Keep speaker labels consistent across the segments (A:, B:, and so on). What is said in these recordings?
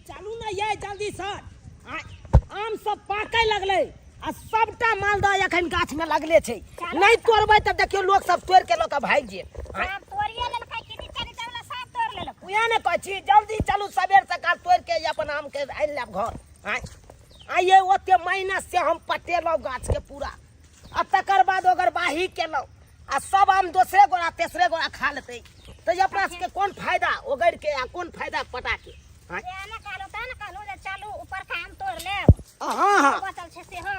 A: चालू ना ये जल्दी सर आम सब पाके लगले आ सबटा मालदह एखन गाछ में लगले छै नहीं तोड़बै त देखियो लोग सब तोड़ के लोग भाग जे
B: सब तोड़िए लेल खाइ खेती चली जावला सब तोड़ लेलक
A: उया ने कहै छी जल्दी चलू सबेर सकाल तोड़ के अपन आम के आइन लेब घर आइए ओते महीना से हम पटेलौ गाछ के पूरा आ तकर बाद ओकर बाही केलौ आ सब आम दूसरे गोरा तेसरे गोरा खा लेतै तो अपना के कौन फायदा ओगड़ के आ कौन फायदा पटा के
B: एना कालो जे चलू ऊपर का आम तोड़ लेब
A: हां
B: बचल छै से हो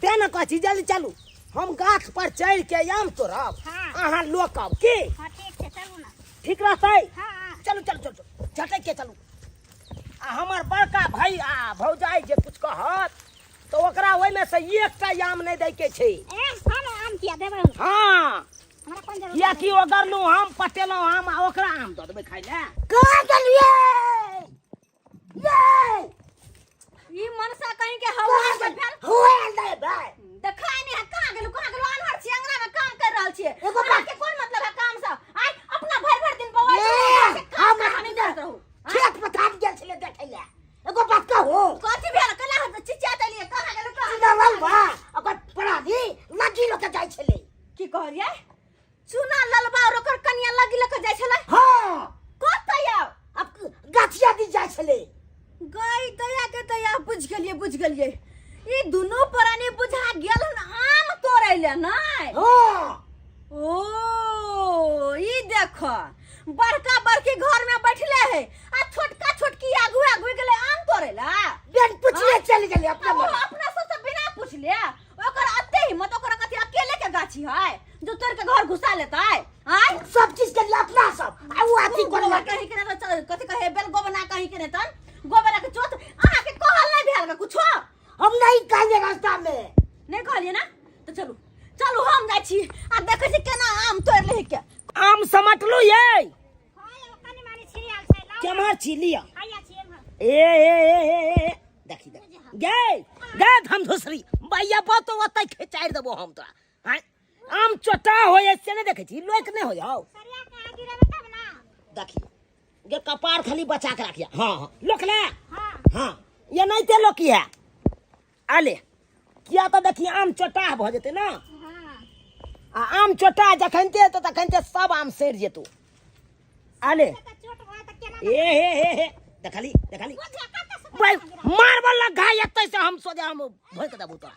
A: ते न कहै छी जल्दी चलू हम गाछ पर चढ़ के आम तोड़ब अहाँ लोकब की
B: हां ठीक छै चलू ना
A: ठीक रहतै
B: हां
A: चलू चलू चलू झटक के चलू आ हमर बड़का भाई आ भौजाई जे कुछ कहत तो ओकरा ओइ में से एकटा आम नहीं दै के छै
B: हम आम किया देबै
A: हां
B: हमरा कोन जरूरत
A: किया कि ओगरलू हम पटेलौ आम आ ओकरा आम द देबै खाइ ले
C: कहां गेलिए ये
B: ई मनसा कहीं के हवा से भेल
C: हुए ले भाई
B: देखाय नहीं है कहां गेलु अनहर छी अंगना में काम कर रहल छी
C: एगो बात
B: के कोन मतलब है काम से आइ अपना भर दिन बवाल
C: हम
B: नहीं करत रहू
C: खेत पथार गेल छले देखै ले एगो बात कहू
B: कथि भेल कला चिचिया तलिए कहां गेलु
C: चुनावल बा ओकर पराधी लगी लोक जाय छले
B: की कहलिए चुना ललबा और ओकर कनिया लगी लक जाय छले
C: हां
B: कतया
C: अब गाछिया दी जाय छले
B: गई तया बुझ गेलिए ई दुनो परानी बुझा गेल आम तोड़ै ले नै
C: हां
B: ओ ई देखो बड़का बड़की घर में बैठले है आ छोटका छोटकी आगू गेले आम तोड़े ला
C: बेन पूछिए चल गेले
B: अपना से बिना पूछले ओकर अत्ते हिम्मत ओकर कथि अकेले के गाछी है जो तोड़ के घर घुसा लेता है आय
C: सब चीज के लिए अपना सब आ वो अथी
B: गोबर कहीं के न कथि कहे बेल गोबना कहीं के न तन गोबरा के चोट आहा के कहल नहीं भेल का कुछो
C: हम नहीं कहले रास्ता में
B: नहीं कहलिए ना तो चलू हम जाय छी आ देखै छी केना आम तोड़ ले के
A: आम समटलू ये
B: हां कनी मानी छिड़ियाल छै लाउ
A: केमहर छी लिया
B: आया छी एमहर
A: ए देखी गे हम दूसरी भैया तो ओतै खिचाड़ देबो हम तोरा आम चोटा होय से नहीं देखै छी लोक नहीं होय हौ
B: सरिया के आगे रे तब ना
A: देखी गे कपार खाली बचा के रखिया हां लोक ले
B: हां
A: हां ये नहीं ते लोकी है आले किया तो देखी आम चोटा भ जेते ना
B: हां
A: आ आम चोटा जखनते तो तखनते सब आम सड़ जेतौ आले
B: चोट होय त केना
A: हे देखली भाई मारबल लगा एतै से हम सोजा हम भोक देबो तोरा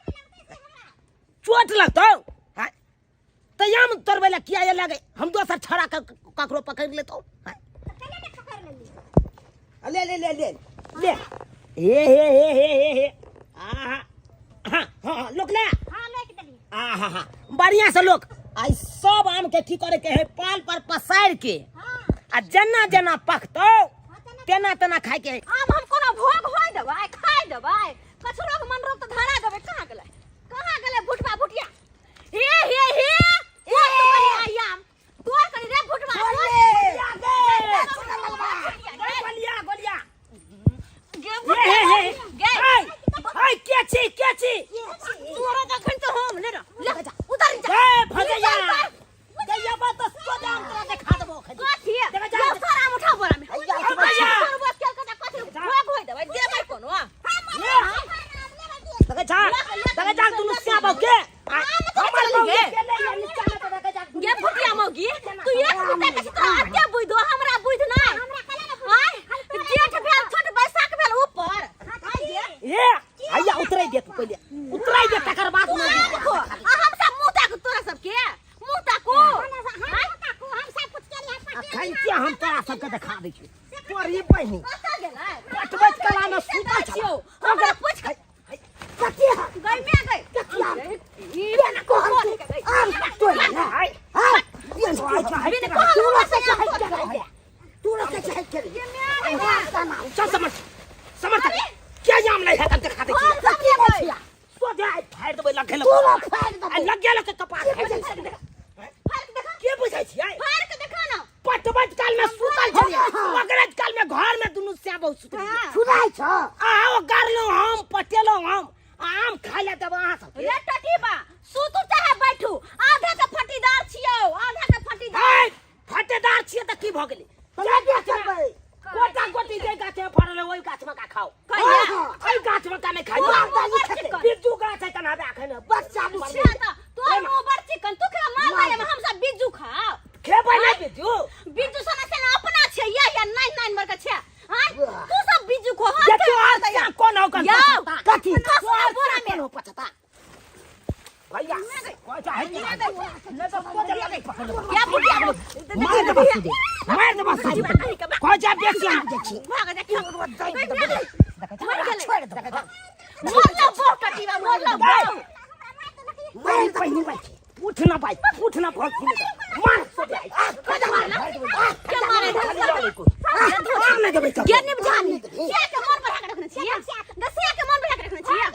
A: चोट लगतौ हां त आम तोड़बै ला किया ये लागे हम दोसर छड़ा ककरो पकड़ लेतौ ले ले ले ले ले हे आहा हां लोक ले
B: हां लेके देली
A: आहा बढ़िया से लोक आई सब आम के की करे के है पाल पर पसार के
B: हां
A: आ जना जना पकतौ तेना तेना खाय के
B: आब हम कोनो भोग होय देबै खाय देबै कछरो के मन रोक त धरा देबै कहां गेलै भुटवा भुटिया हे ओ तो कनी आयाम तोर कनी रे भुटवा
A: गोलिया
B: गे
A: हाय के छी
B: तोरा जखन तो हम ले जा उतार जा
A: ए भजैया गैया बात तो सोजा हम तोरा देखा देबो
B: कथि जा सारा मुठा बोरा में भैया बस केल कटा कथि भोग होय देबै देबै कोनो
A: लगे जा तू सियाबो के हमर मौगी के ले नीचा में तो लगे जा
B: गे भुटिया मौगी तू एक रुपया के तो अत्ते बुझ दो हमरा बुझ ना हाय जेठ भेल छोट बैसाख भेल ऊपर
A: ए आया उतरै दे तू पहिले उतरै दे तकर बाद में
B: देखो हम सब मुंह ताक तोरा सब के मुंह ताको हम सब कुछ के लिए
A: अखन के हम तोरा सब के दिखा दै छी तोरी बहिनी
B: कत गेलै
A: पटबैत कला में सुता
B: छियो
A: छ
B: हमरा पूछ
C: कथि
B: गई में गई
C: कथिया
B: ई
C: बेन को आम तो ना हाय बेन को
B: बिन को से
C: तू लोग के चाहे करे
A: चल समझ क्या जाम नहीं है तब दिखा दे छी
C: कथि बचिया
A: सोजा फाड़ देबै लगे
C: तू लोग फाड़ दे
A: लगे लगे कपार
B: फर्क देखा
A: के बुझै छी
B: फर्क देखा ना
A: पटबैत काल में सुतल छलिए मगरज काल में घर में दुनु से बहुत सुतल
C: सुनाई छ
A: आओ करलो हम पटेलो हम आम खा ले तब अहाँ सब
B: रे टटीबा सुतू चाहे बैठू आधा के फटीदार छियो आधा के फटीदार
A: फटेदार छिए त की भ गेलै
C: लगे चलबै
A: कोटा कोटी जे गाछ में फड़ल ओई गाछ में का खाओ
B: कहिया
A: ओई गाछ में का नहीं खाई बिज्जू गाछ है कना आखे न बच्चा
B: तोर मुंह बड़ चिकन तू के मार लाले में हम सब बिज्जू खाओ
A: खेबै नहीं बिज्जू
B: बिज्जू सना से अपना छे या 99 मर के छे हां तू सब बिज्जू खो
A: ये तो आज कौन हो कर
B: कथी बोरा में
A: हो पछता भैया कोई चाहे नहीं तो को जल्दी नहीं पकड़
B: क्या बुढ़िया
A: मार दे बस कोई जा देखी हम देखी
B: भाग देखी
A: मर गेले छोड़ दे
B: मोला बोकटीवा मोला
A: मार पहिनी भाई उठना भाग मार तो दे
B: क्या मारे
A: सामने दे बेटा
B: ये निम जानी ये के मन पर हाथ रखने छिया गसिया के मन पर हाथ रखने छिया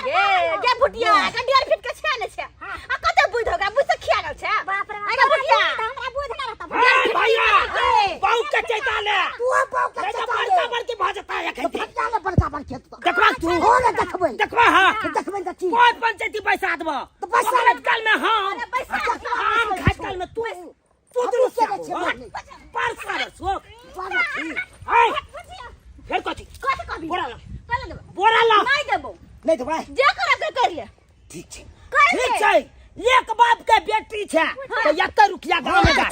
B: ये बुढ़िया कंडियर फिट के छे ने छे आ कते बुझ होगा बुझ से खिया गल छे बाप रे आगे बुढ़िया हमरा बुझ ना रहता
A: भैया बाऊ के चैता ले तू बाऊ के चैता बड़का के भाजता है खेत बड़का देखबा तू हो ना देखबा हां देखबे त की कोई पंचायती पैसा देबो तो पैसा काल में हां आम खास काल में तू तो से पैसा सो हाय फिर कथी
B: कहबी
A: बोरा ला
B: पहले देबो
A: बोरा ला
B: नहीं देबो
A: नहीं देबो
B: जे करब के कर ले
A: ठीक छै एक बाप के बेटी छै तो एत रुकिया गांव में जा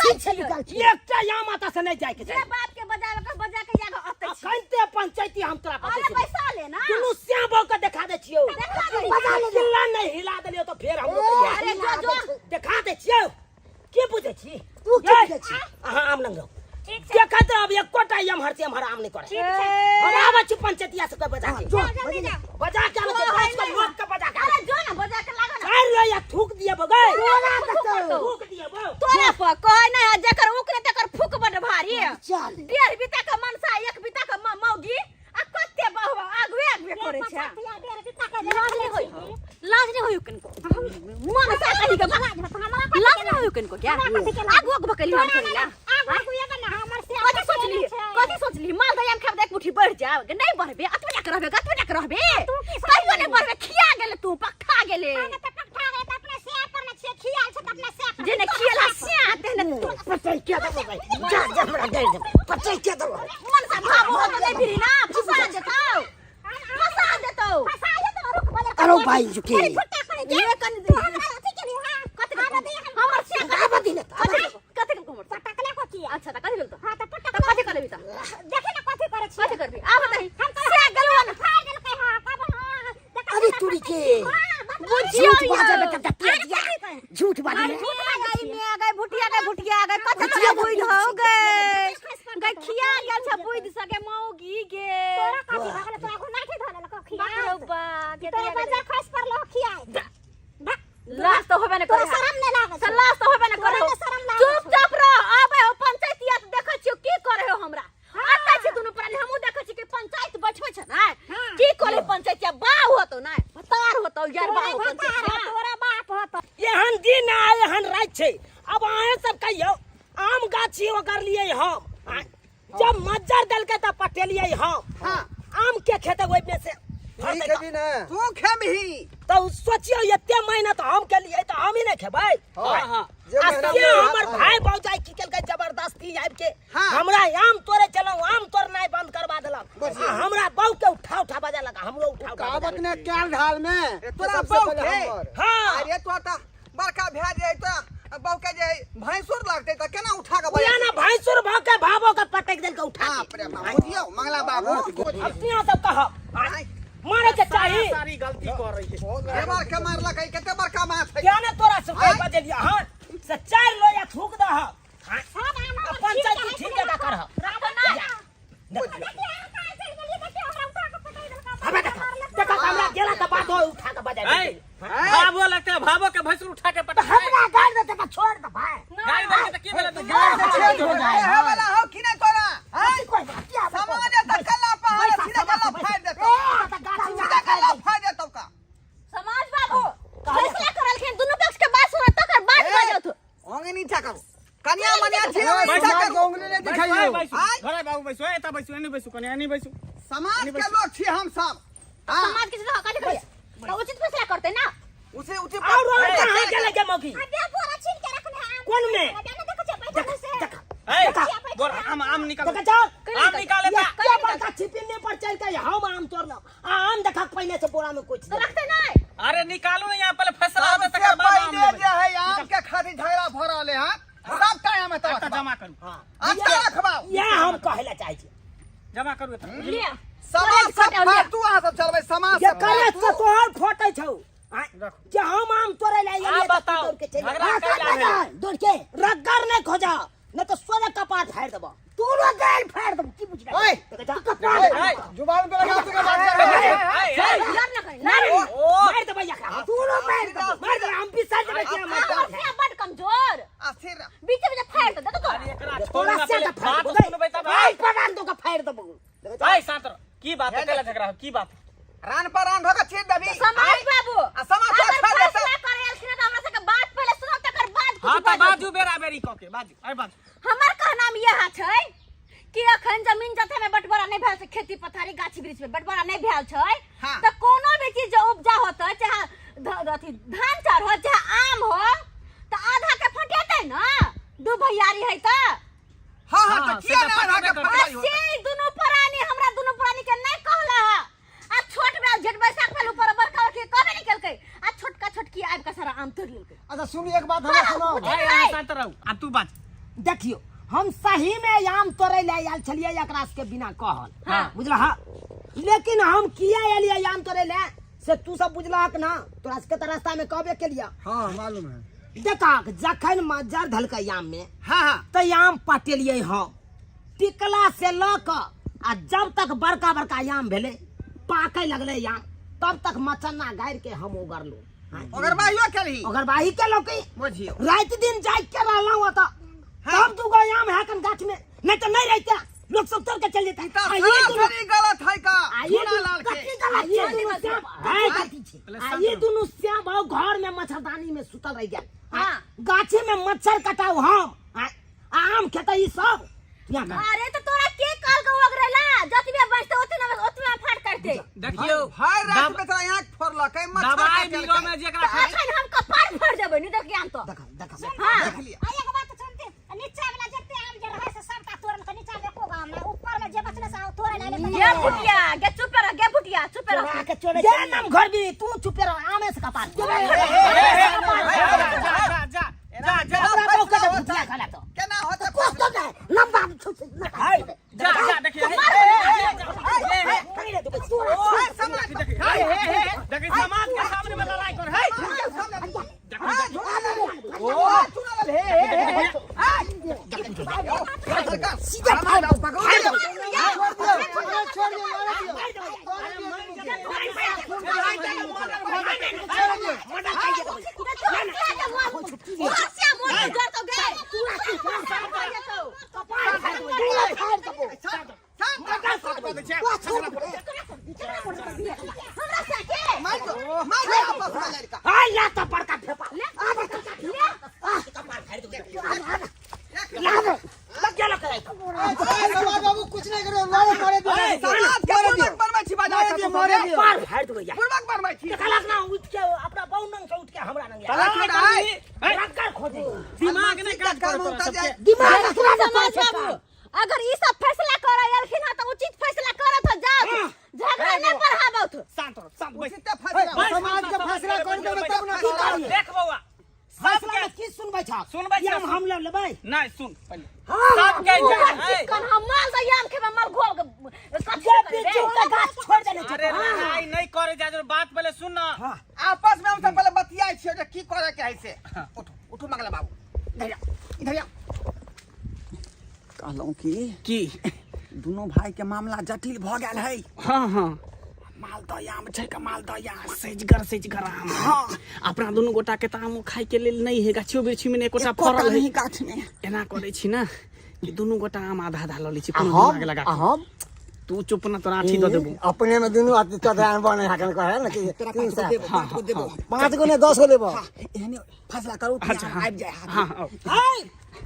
A: एकटा या माता से नहीं जाय के छै
B: बाप के बजा के जागा अतै छी
A: कइते पंचायती हम तोरा
B: अरे
A: पता
B: पैसा ले ना
A: दुनु श्याम के देखा दे छियो
B: बजा ले
A: चिल्ला नहीं हिला देलियो तो फिर हम लोग
B: अरे जो
A: देखा दे छियो के बुझे छी
C: तू के बुझे छी
A: हां आम लंगो देखत अब एक कोटा यम हर से हम आम नहीं करे हम आवे छी पंचायतिया से बजा के बजा के आवे छी पांच को लोग के बजा के
B: अरे जो ना बजा के लागो ना
A: चार लो या थूक दिए बगै
B: तोरा
A: थूक दिए बो
B: तोरा पर कोई ना जेकर उकरे तकर फूक बड़ भारी
C: चल
B: डेढ़ बीता के मनसा एक बीता के मौगी आ कते बहु आगवे करे छै लाज नहीं होय कनको मन सा कहि के लाज नहीं होय कनको क्या आगो बकली हम करिला कथी सोचली माल दयाम खाब देख मुठी बढ़ जाओ नहीं बढ़बे अतबे के रहबे कहियो नहीं बढ़बे खिया गेले तू पक्का गेले जेने खियाला सिया तेने
A: पचाई के दबो भाई जा हमरा दे दे पचाई के दबो
B: मन सा भाबो तो नहीं फिरी ना फसा देतो
C: अरे भाई झुके
B: ये कन दे कथी हमर सिया का बदी कथी हमर पटकले को की अच्छा त कथी बोलतो हां त पटक कथी करबी त देखे ना कथी करे छी कथी करबी आ बताई सिया गलवा ना फाड़ देल के हां का
C: अरे तुड़ी के
B: बुझियो
C: झूठ बाजे
B: झूठ बाजे में आ गए भुटिया गए कथी बुझ हो गए खिया गेल छ बुझ सके मौगी गे तोरा कथी भगले तो आगु नाठी धले ल खिया बा के तोरा बजा खस पर लो खिया लास्ट तो होबे न करे शरम नहीं लागे लास्ट तो होबे न करे चुपचाप रह आबे हो पंचायतिया देखे छियो की करे हो हमरा आता छी दुनु प्राणी हमहु देखे छी कि पंचायत बैठबे छ ना की करे पंचायतिया बा होतो ना तार होतो यार बा पंचायत तोरा बाप होतो
A: एहन दिन आ एहन रात छै अब आए सब कहियो आम गाछी ओकर लिए हम जब मज्जर दल के त पटेलिए हम हां आम के खेते ओइ में से
D: खेबी ना तू खेबही
A: तो सोचियो एते मेहनत हम के लिए तो हम ही नहीं खेबै
D: हां
A: हमर भाई भौजाई की केल के जबरदस्ती आब के हमरा आम तोरे चलो आम तोर नहीं बंद करवा देलक हमरा बौ के उठा बजा लगा हमरो उठा
D: कावत ने क्या ढाल में तोरा बौ के
A: हां
D: अरे तो त बड़का भै जाय त बौ के जे भैंसुर लागते त केना उठा के बजा
A: ना भैंसुर भ के भाबो के पटक देल के उठा
D: बाप रे बाप बुझियो मंगला बाबू
A: अपनिया सब कह मारे के चाही
E: सारी गलती कर रही है
D: ए बार के मारला कई कते बड़का माछ है
A: क्या ने तोरा सब के बजेलिया हां से चार लो या थूक द पंचायत ठीक है कर देखा हमरा गेला त बात हो उठा के बजा
E: भावो लगता है भावो के भैंसुर उठा के पटा
A: हमरा गाड़ दे त छोड़ दे भाई
E: गाड़ी दे के की भेल तो
D: छेद हो जाए है वाला हो कि नहीं तोरा हैं
A: कोई बात क्या
D: समाज त कला पहाड़ सीधा कला फाड़ देतो सीधा कला फाड़ देतो का
B: समाज बाबू फैसला करल के दुनु पक्ष के बात सुन तकर बाद बाजो तू
D: ओंगे नी ठाकब कन्या मनिया छे ठाकब ओंगली ने दिखाइयो
E: घरे बाबू बैसो एता बैसो एनी बैसो कन्या एनी बैसो
D: समाज के लोग छी हम सब
B: समाज के जगह काटे करिए तो उचित फैसला करते ना
D: उसे उचित
A: और कहां के लगे मौकी
B: पूरा छीन के रखने हैं
A: कौन में
B: देखो
A: देखा
E: बोल आम निकाल
A: देखा जाओ
E: आम निकाले
A: ये
E: ता
A: क्या बड़का छिपिने पर चल के हम आम तोड़ लो आम देखा पहले से बोरा में कुछ
B: तो रखते नहीं
E: अरे निकालो ना यहाँ पहले फैसला होता
D: सबसे
E: तकर बाद आम
D: पहले
E: लेबै।
D: जो है आम के खातिर झगड़ा भ रहले हैं सब टाइम में
E: एकटा
D: तो
E: जमा करू
D: अच्छा रखबाओ
A: ये हम कहले चाहे छी
E: जमा करू एतऽ।
B: ले
D: समाज सब फालतू अहाँ सब चलबै समाज
A: ये
D: सब
A: करे
D: फालतू।
A: से तोहर फोटो छौ
E: रखो।
A: जे हम आम तोड़े ले
E: आ बताओ, झगड़ा कैला है?
A: दौड़ के रगड़ नहीं खोजा नहीं तो सोने कपाट फाड़ देबो तू रगड़ फाड़ देबो की बुझला
D: ओए, जुबान पे लगा के बात कर रहे हैं।
B: डर न करे
A: नहीं
E: ओ।
A: मार देबो या का तू लो मार दे हम भी साथ में क्या मार
B: से बड़ कमजोर
D: अस्थिर
B: बीच में फाड़ दे देखो
E: अरे एकरा छोड़
A: तोरा
E: ना
A: से
E: पहले
A: का फाड़
E: बात
A: दे
E: सुनबै तब
A: भाई परान तो का फाड़ देबो
E: भाई शांत रहो की बात है केला झगड़ा हो की बात
D: रान पर रान धोके छीट देबी
B: समाज बाबू
D: आ समाज
B: अगर
D: छोड़ दे
B: फैसला करे एलखिन त हमरा से के बात पहले सुनो तकर बाद
E: हां
B: कुछ
E: त बाजू बेरा बेरी क के बाजू अरे बाजू
B: हमर कहना में यह छै कि अखन जमीन जथे में बंटवारा नहीं भेल छै खेती पथारी गाछी वृक्ष में बंटवारा नहीं भेल छै
D: हाँ।
B: त कोनो भी चीज जो उपजा होतै चाहे अथी धान चार हो चाहे आम हो त आधा के फटेतै ना दू भैयारी है त
D: हां हां
E: हाँ,
D: तो किया
E: से
D: ना
E: तो
D: आधा के
E: पता
D: फटाई हो
B: ऐसे दोनों प्राणी हमरा दोनों प्राणी के नहीं कहला आ छोट बे जेठ बैसाख में ऊपर बड़का के कबे निकलकै आ छोटका छोटकी आबि के सारा आम तोड़ लेलकै
C: अच्छा सुन एक बात हमरा सुनो
E: भाई यहाँ शांत रहो अब तू बाज
A: देखियो हम सही में आम तोड़े ले आयल छलिए एकरा के बिना कहल
B: हाँ।
A: बुझला हा लेकिन हम किया एलिए आम तोड़े ले से तू सब बुझलक ना तोरा के त रास्ता में कहबे के लिया
C: हां मालूम है
A: देखा जखन मजर धलकै आम में
D: हां हां
A: त आम पटेलिए हम टिकला से ल क आ जब तक बड़का बड़का आम भेले पाके लगले आम तब तक मचन्ना गाड़ के हम उगरलू
D: अगर बाइयो केली
A: अगर बाही के लोकी
D: बुझियो
A: रात दिन जाग के रहलौ त तब तू गो आम है कन गाछ में नहीं तो नहीं रहता लोग सब तोड़ के चल जेता
D: ता सरासरी गलत है का
A: ये
D: लाल के
A: ये दोनों श्याम भाव घर में मच्छरदानी में सुतल रह गया
B: हाँ।
A: गाछी में मच्छर कटाऊ हम आम खेता ई सब यहाँ का।
B: अरे तो तोरा के काल के ओगरेला जतबे बचते ओतने फाट करते
E: देखियो
D: हर रात में तो आंख फोड़ला कई मच्छर
E: दवाई
D: काट
E: बीरो
D: के
E: में जेकरा खा
B: अखन हम कपार फोड़ देबै नहीं देख आम तो
A: देखा देखा
B: हां
D: देख लिया
F: एक बात सुनते नीचे वाला जते आम जे रहे से सबका तोड़न के नीचे देखो गाम में ऊपर में जे बचले से तोड़े ले
B: गे फुटिया गे चुप रह गे फुटिया चुप रह
A: चोरा के चोरे जे नाम घर भी तू चुपे रह आमे से कपार
E: जा जा
A: हमरा बहु के भुतिया खला तो
D: केना होते
A: कोस तो जाए लंबा छुट हाय
E: जा जा देखिए
A: खड़ी रे तू तू
D: हाय समाज
E: देखिए समाज के सामने में लड़ाई कर है
A: सीधा फाड़ हाय ला तो पड़का फेपा लग गया करे
C: बाबू कुछ नहीं करो मारे मारे
A: पार फाड़ दो या
D: बुड़बक बनबै छी
A: कलक ना उठ के अपना बहु नंग से उठ के हमरा नंग रक्कर खोजे
E: दिमाग नहीं काज कर
A: दिमाग पूरा
B: समाज बाबू अगर ई सब फैसला करे एलखिन त उचित फैसला करत हो जाओ झगड़ा नहीं बढ़ाबो
E: शांत रहो शांत बैठ
D: उचित फैसला
C: समाज का फैसला कर देबे तब ना
A: करिए।
E: देख बउआ
A: फैसला में की सुनबै छ
E: सुनबै छी,
A: हम ले लेबै
E: नहीं सुन पहले
A: हां
E: सब के जा
B: कन हम माल दयाम के माल घोल
A: जे बिच्छू के गाछ छोड़ देने छ
E: अरे लड़ाई नहीं करे जा बात पहले सुन ना
D: आपस में हम सब पहले बतियाई छियै जे की करे के है से उठो उठो मंगला बाबू इधर आ कहलौं
E: की
D: दोनों भाई के मामला जटिल भ गेल है
E: हाँ हाँ मालदह छै मालदह सजगर आम हाँ अपना दुनू गोटा के आम खाय के लेल नहीं है गाछियो बिरछी में एकोटा फरल है
D: गाछ में
E: एना करे छी ना कि दुनू गोटा आम आधा आधा ल लै छी कोनो दिमाग लगा के।
C: हम
E: तू चुप ना तोरा अथी द देबो
C: अपने में दोनों आदमी तो ध्यान बने हकन कहे ना कि 5 गो ने 10 गो लेबो
D: एहने फैसला करू
E: अच्छा
D: आबि जाए
E: हाँ हाँ
A: हाय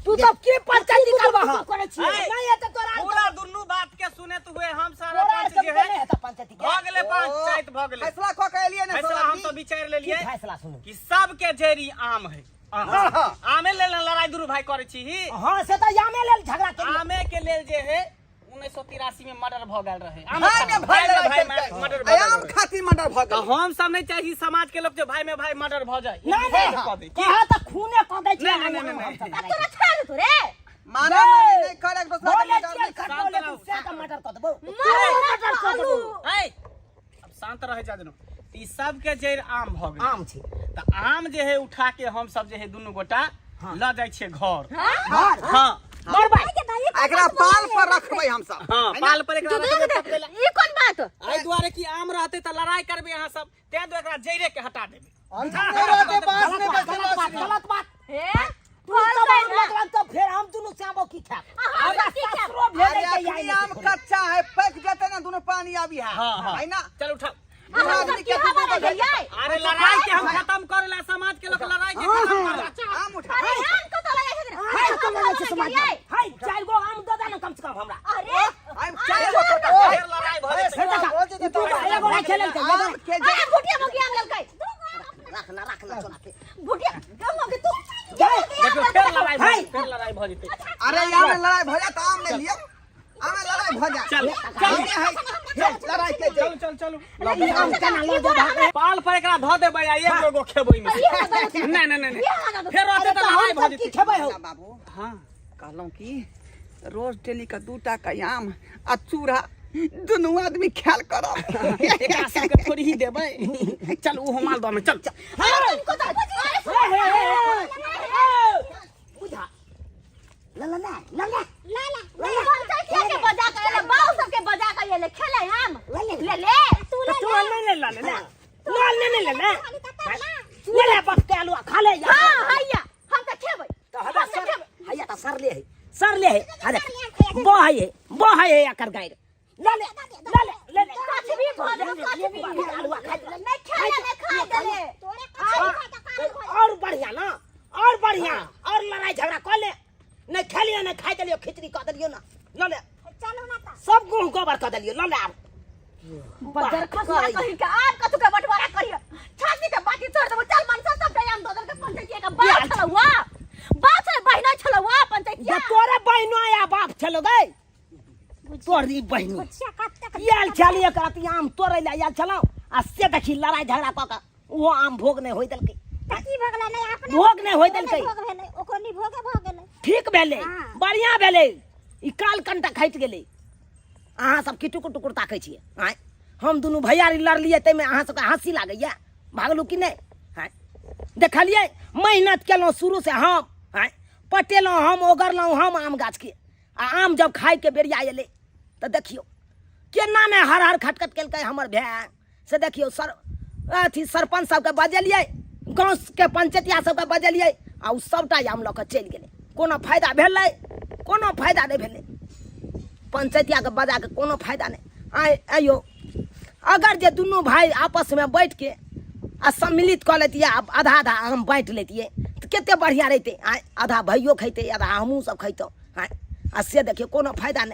A: तू सब की पंचायत निकालबा करे छी नहीं है तो तोरा
E: पूरा दुनू बात के सुने तो हुए हम सारा
A: तोरा
E: पंच
A: सब
E: जे
A: नहीं
E: है
A: है तो पंचायत के
E: भ गेले पंचायत भ गेले
D: फैसला क के एलिए ने
E: फैसला हम तो विचार ले लिए
A: फैसला सुनो
E: कि सब के जेरी आम है आमे लेल लड़ाई दुनू भाई करे छी ही
A: हाँ से तो यामे लेल झगड़ा के
E: आमे के लेल जे है 1983 में मर्डर भ गेल रहे
D: भाई में भाई
E: मर्डर भ
D: आम खातिर मर्डर भ
E: तो
D: गेल
E: हम सब नहीं चाहिए समाज के लोग जो भाई में भाई मर्डर भ जाए
A: नहीं नहीं कहा तो खूने क दे छै
E: नहीं
B: तोरा छोड़ दे रे
D: मारा मारी नहीं करे एक दूसरा
A: बोले
D: के
A: छियै खटोले तू से का मर्डर क देबो
B: मर्डर कर दू
E: अब शांत रहे जा देनो ई सब के जड़ आम भ गेल
A: आम छी
E: त आम जे है उठा के हम सब जे है दुनू गोटा ल जाय छियै घर
A: घर
E: हां
A: बरबाई
D: एकरा पाल पर रखबै हम सब
E: हां पाल पर एकरा रखबै
B: ई कोन बात
E: आई दुआरे की आम रहते त लड़ाई करबे अहाँ सब ते दो एकरा जइरे के हटा देबे
D: के पास में
A: गलत बात
B: हे
A: तू तो मतलब तो फिर हम दोनों श्यामो की खा हमरा ससुरो भेले के
D: अरे आम कच्चा है पक जाते ना दोनों पानी आबी है है ना
E: चल उठा
D: आदमी के दूध दे दे
E: अरे लड़ाई के हम खत्म करेला समाज के लोग लड़ाई के खत्म करेला
D: आम उठा
B: अरे हम को तो लगे थे
A: हाय तो लगे छै समाज हाय चार गो आम दे दे ना कम से कम हमरा
B: अरे
D: आम चाहे वो
E: फिर लड़ाई भ
A: देखा तू एगो नहीं खेलल के
D: आम के जे
B: अरे भुटिया मोगी आम ललकै
A: रखना चला के
B: भुटिया गम मोगी तू
E: देखो फिर लड़ाई भ जेते
D: अरे यार लड़ाई भ जात आम ले लियो आम लड़ाई भ जा
E: चल
D: लड़ाई के
E: चल चल
A: आम केना ले जा
E: पाल पर एकरा ध देबै आ एक गो खेबै में नहीं फिर रहते त लड़ाई भ
A: की
E: जेते
A: खेबै हो
D: बाबू
E: हां
D: कहलौं कि रोज डेली का 2 टा का आम आ चूड़ा दोनों आदमी ख्याल करो
E: एकरा सब के थोड़ी ही देबै चल वो माल दो में चल
A: बुझा ला ला ला ला ला
B: नहीं पंचायत के बजा के ले बाऊ सब के बजा के ले खेले हम ले तू ले
A: तू नहीं ले ले ले ले बस के आलू खा ले यार
B: हां हैया हम त खेबै
A: तो हला सर हैया त सर ले है अरे बो है आकर गाय ले
B: कुछ भी भले
A: आलू खा
B: नहीं खेले खा देले
A: और बढ़िया ना और बढ़िया और लड़ाई झगड़ा कर ले नहीं खेलियो नहीं खाई देलियो खिचड़ी कर देलियो ना ले ले
F: चलो ना तो
A: सब गुण गोबर कर देलियो ले ले
B: बजर खसवा कहि के आप कतु के बंटवारा करियो छाती के बाटी छोड़ देबो चल मन सब टाइम दो के पंचायत के बात छलवा बात है बहिना छलवा पंचायत
A: ये तोरे बहनो या बाप चलो गए तोरी बहनो याल चलिए करती आम तोरे ले याल चलो आ से देखी लड़ाई झगड़ा क के वो आम भोग नहीं होई देलकै
F: की भगला नहीं अपने
A: भोग नहीं होई देलकै
F: भोग भेलै ओकनी भोगे भ गेलै
A: ठीक भेले
F: हाँ।
A: बढ़िया भेले ई काल कंटा खैट गेले अहाँ सब की टुकुर टुकुर ताकै छियै आय हम दुनू भैया लड़लिए तै में अहाँ सबके हंसी लागैया भागलू कि नहीं आय देखलिए मेहनत केलौं शुरू से हम आय पटेलौं हम ओगरलौं हम आम गाछ के आ आम जब खाय के बेरिया एले त देखियो केना में हर हर खटखट केलकै हमर भाय से देखियो सर अथी सरपंच सबके बजेलिए गाँव के पंचायतिया सबके बजेलिए आ उ सबटा आम लऽ कऽ चलि गेलै कोनो फायदा भेलै कोनो फायदा नहीं भेलै पंचायतिया के बजा के कोनो फायदा नहीं आइयो अगर जे दुनू भाई आपस में बैठ के आ सम्मिलित कर लेतिए आधा आधा आम बांट लेतिए तो केते बढ़िया रहते आधा भैयो खैते आधा हमहूँ सब खैतों आ से देखिए कोनो फायदा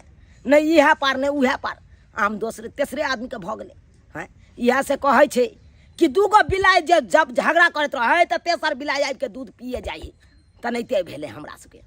A: नहीं इहे पार नहीं उहे पार आम दोसरे तेसरे आदमी के भऽ गेलै इएह से कहै छै कि दूगो बिलाइ जब झगड़ा करैत रहे तो तेसर बिलाइ आबि के दूध पिए जाइ तेनाहिते भेलै हमरा सबके